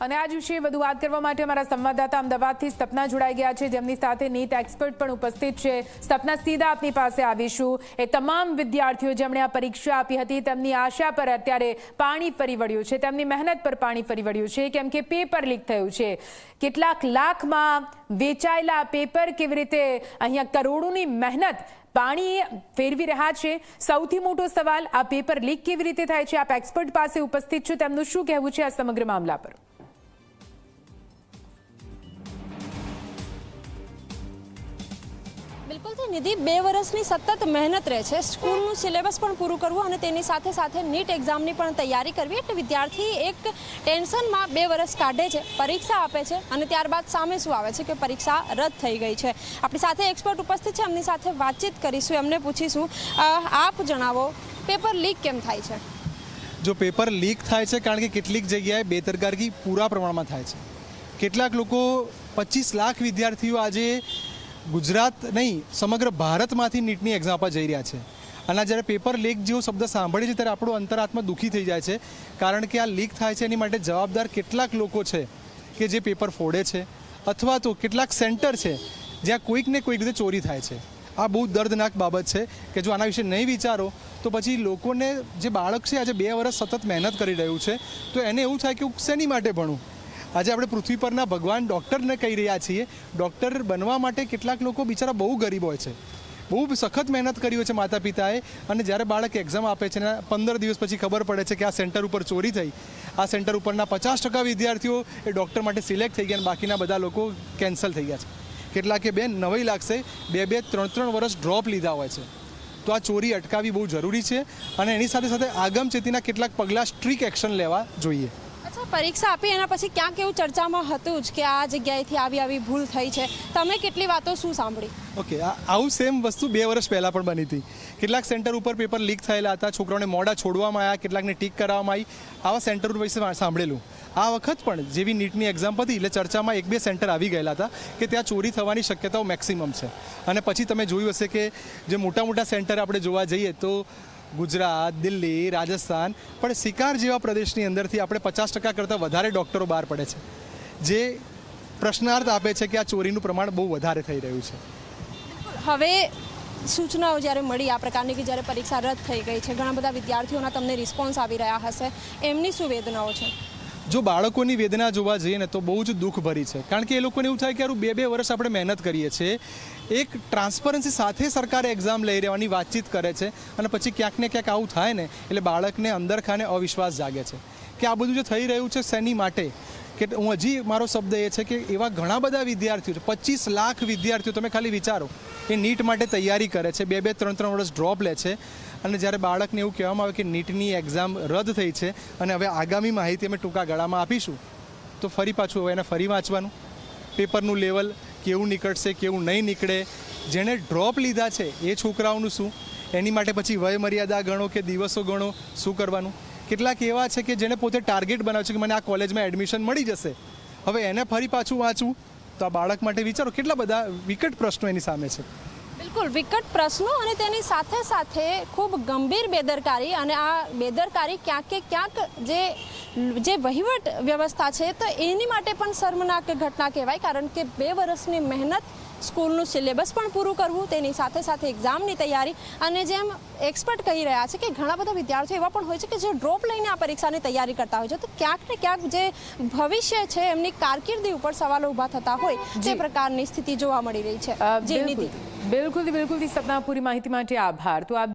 અને આજ વિશે વધુ વાત કરવા માટે અમારા સંવાદદાતા અમદાવાદથી સપના જોડાઈ ગયા છે, જેમની સાથે નીટ એક્સપર્ટ પણ ઉપસ્થિત છે। સપના, સીધા આપની પાસે આવીશું। એ તમામ વિદ્યાર્થીઓ જેમણે આ પરીક્ષા આપી હતી તેમની આશા પર અત્યારે પાણી ફરી વળ્યું છે, તેમની મહેનત પર પાણી ફરી વળ્યું છે, કેમ કે પેપર લીક થયું છે। કેટલાક લાખમાં વેચાયેલા પેપર કેવી રીતે અહીંયા કરોડોની મહેનત પાણી ફેરવી રહ્યા છે। સૌથી મોટો સવાલ, આ પેપર લીક કેવી રીતે થાય છે? આપ એક્સપર્ટ પાસે ઉપસ્થિત છો, તેમનું શું કહેવું છે આ સમગ્ર મામલા પર? बिल्कुल थी निधि, 2 વર્ષની સતત મહેનત રહે છે। સ્કૂલનું સિલેબસ પણ પૂરું કરવું અને તેની સાથે સાથે નીટ એક્ઝામની પણ તૈયારી કરવી, એટલે વિદ્યાર્થી એક ટેન્શનમાં 2 વર્ષ કાઢે છે, પરીક્ષા આપે છે અને ત્યારબાદ સામે શું આવે છે કે પરીક્ષા રદ થઈ ગઈ છે। આપણી સાથે એક્સપર્ટ ઉપસ્થિત છે, એમની સાથે વાતચીત કરીશું, એમને પૂછીશું, આપ જણાવો પેપર લીક કેમ થાય છે? જો પેપર લીક થાય છે કારણ કે કેટલીક જગ્યાએ બેદરકારી પૂરા પ્રમાણમાં થાય છે। કેટલાક લોકો 25 લાખ વિદ્યાર્થીઓ આજે ગુજરાત નહીં સમગ્ર ભારતમાંથી નીટની એક્ઝામ આપવા જઈ રહ્યા છે, અને જ્યારે પેપર લીક જેવો શબ્દ સાંભળીએ છીએ ત્યારે આપણો અંતરાત્મા દુઃખી થઈ જાય છે, કારણ કે આ લીક થાય છે એની માટે જવાબદાર કેટલાક લોકો છે કે જે પેપર ફોડે છે, અથવા તો કેટલાક સેન્ટર છે જ્યાં કોઈક ને કોઈક રીતે ચોરી થાય છે। આ બહુ દર્દનાક બાબત છે કે જો આના વિશે નહીં વિચારો તો પછી લોકોને, જે બાળક છે આજે 2 વર્ષ સતત મહેનત કરી રહ્યું છે, તો એને એવું થાય કે હું શેની માટે ભણું। આજે આપણે પૃથ્વી પરના ભગવાન ડૉક્ટરને કહી રહ્યા છીએ, ડૉક્ટર બનવા માટે કેટલાક લોકો બિચારા બહુ ગરીબ હોય છે, બહુ સખત મહેનત કરી હોય છે માતા પિતાએ, અને જ્યારે બાળક એક્ઝામ આપે છે ને 15 દિવસ પછી ખબર પડે છે કે આ સેન્ટર ઉપર ચોરી થઈ, આ સેન્ટર ઉપરના 50% વિદ્યાર્થીઓ એ ડૉક્ટર માટે સિલેક્ટ થઈ ગયા અને બાકીના બધા લોકો કેન્સલ થઈ ગયા છે। કેટલાકે બેન નવાઈ લાગશે, 2-2, 3-3 વર્ષ ડ્રોપ લીધા હોય છે, તો આ ચોરી અટકાવવી બહુ જરૂરી છે અને એની સાથે સાથે આગમચેતીના કેટલાક પગલાં સ્ટ્રિક્ટ એક્શન લેવા જોઈએ। અચ્છા, પરીક્ષા આપી એના પછી ક્યાંક એવું ચર્ચામાં હતું જ કે આ જગ્યાએથી આવી ભૂલ થઈ છે, તમે કેટલી વાતો શું સાંભળી? ઓકે, આવું સેમ વસ્તુ 2 વર્ષ પહેલાં પણ બની હતી। કેટલાક સેન્ટર ઉપર પેપર લીક થયેલા હતા, છોકરાઓને મોડા છોડવામાં આવ્યા, કેટલાકને ટીક કરાવવામાં આવી, આવા સેન્ટર વિશે સાંભળેલું। આ વખત પણ જેવી નીટની એક્ઝામ પતી એટલે ચર્ચામાં 1-2 સેન્ટર આવી ગયેલા હતા કે ત્યાં ચોરી થવાની શક્યતાઓ મેક્સિમમ છે, અને પછી તમે જોયું હશે કે જે મોટા મોટા સેન્ટર આપણે જોવા જઈએ તો ગુજરાત, દિલ્હી, રાજસ્થાન, પણ સિકાર જેવા પ્રદેશની અંદરથી આપણે 50% કરતાં વધારે ડૉક્ટરો બહાર પડે છે, જે પ્રશ્નાર્થ આપે છે કે આ ચોરીનું પ્રમાણ બહુ વધારે થઈ રહ્યું છે। હવે સૂચનાઓ જ્યારે મળી આ પ્રકારની કે જ્યારે પરીક્ષા રદ થઈ ગઈ છે, ઘણા બધા વિદ્યાર્થીઓના તમને રિસ્પોન્સ આવી રહ્યા હશે, એમની શું વેદનાઓ છે? જો બાળકોની વેદના જોવા જઈએ ને તો બહુ જ દુઃખભરી છે, કારણ કે એ લોકોને એવું થાય કે યાર 2-2 વર્ષ આપણે મહેનત કરીએ છીએ, એક ટ્રાન્સપરન્સી સાથે સરકારે એક્ઝામ લઈ રહેવાની વાતચીત કરે છે, અને પછી ક્યાંક ને ક્યાંક આવું થાય ને એટલે બાળકને અંદર ખાને અવિશ્વાસ જાગે છે કે આ બધું જે થઈ રહ્યું છે શેની માટે। કે હું હજી મારો શબ્દ એ છે કે એવા ઘણા બધા વિદ્યાર્થીઓ છે, 25 લાખ વિદ્યાર્થીઓ, તમે ખાલી વિચારો, એ નીટ માટે તૈયારી કરે છે, 2-2, 3-3 વર્ષ ડ્રોપ લે છે, અને જ્યારે બાળકને એવું કહેવામાં આવે કે નીટની એક્ઝામ રદ થઈ છે અને હવે આગામી માહિતી અમે ટૂંકા ગાળામાં આપીશું, તો ફરી પાછું હવે એને ફરી વાંચવાનું, પેપરનું લેવલ કેવું નીકળશે કેવું નહીં નીકળે, જેણે ડ્રોપ લીધા છે એ છોકરાઓનું શું, એની માટે પછી વય મર્યાદા ગણો કે દિવસો ગણો, શું કરવાનું। કેટલાક એવા છે કે જેને પોતે ટાર્ગેટ બનાવ્યું છે કે મને આ કોલેજમાં એડમિશન મળી જશે, હવે એને ફરી પાછું વાંચવું, તો આ બાળક માટે વિચારો કેટલા બધા વિકટ પ્રશ્નો એની સામે છે। બિલકુલ વિકટ પ્રશ્નો, અને તેની સાથે સાથે ખૂબ ગંભીર બેદરકારી, અને આ બેદરકારી ક્યાંક કે ક્યાંક જે વહીવટ વ્યવસ્થા છે તો એની માટે પણ શર્મનાક ઘટના કહેવાય, કારણ કે 2 વર્ષની મહેનત, સ્કૂલનું સિલેબસ પણ પૂરું કરવું, તેની સાથે સાથે એક્ઝામની તૈયારી, અને જેમ એક્સપર્ટ કહી રહ્યા છે કે ઘણા બધા વિદ્યાર્થીઓ એવા પણ હોય છે કે જે ડ્રોપ લઈને આ પરીક્ષાની તૈયારી કરતા હોય છે, તો ક્યાંક ને ક્યાંક જે ભવિષ્ય છે એમની કારકિર્દી ઉપર સવાલો ઊભા થતા હોય તે પ્રકારની સ્થિતિ જોવા મળી રહી છે। બિલકુલ, સપના, પૂરી માહિતી માટે આભાર। તો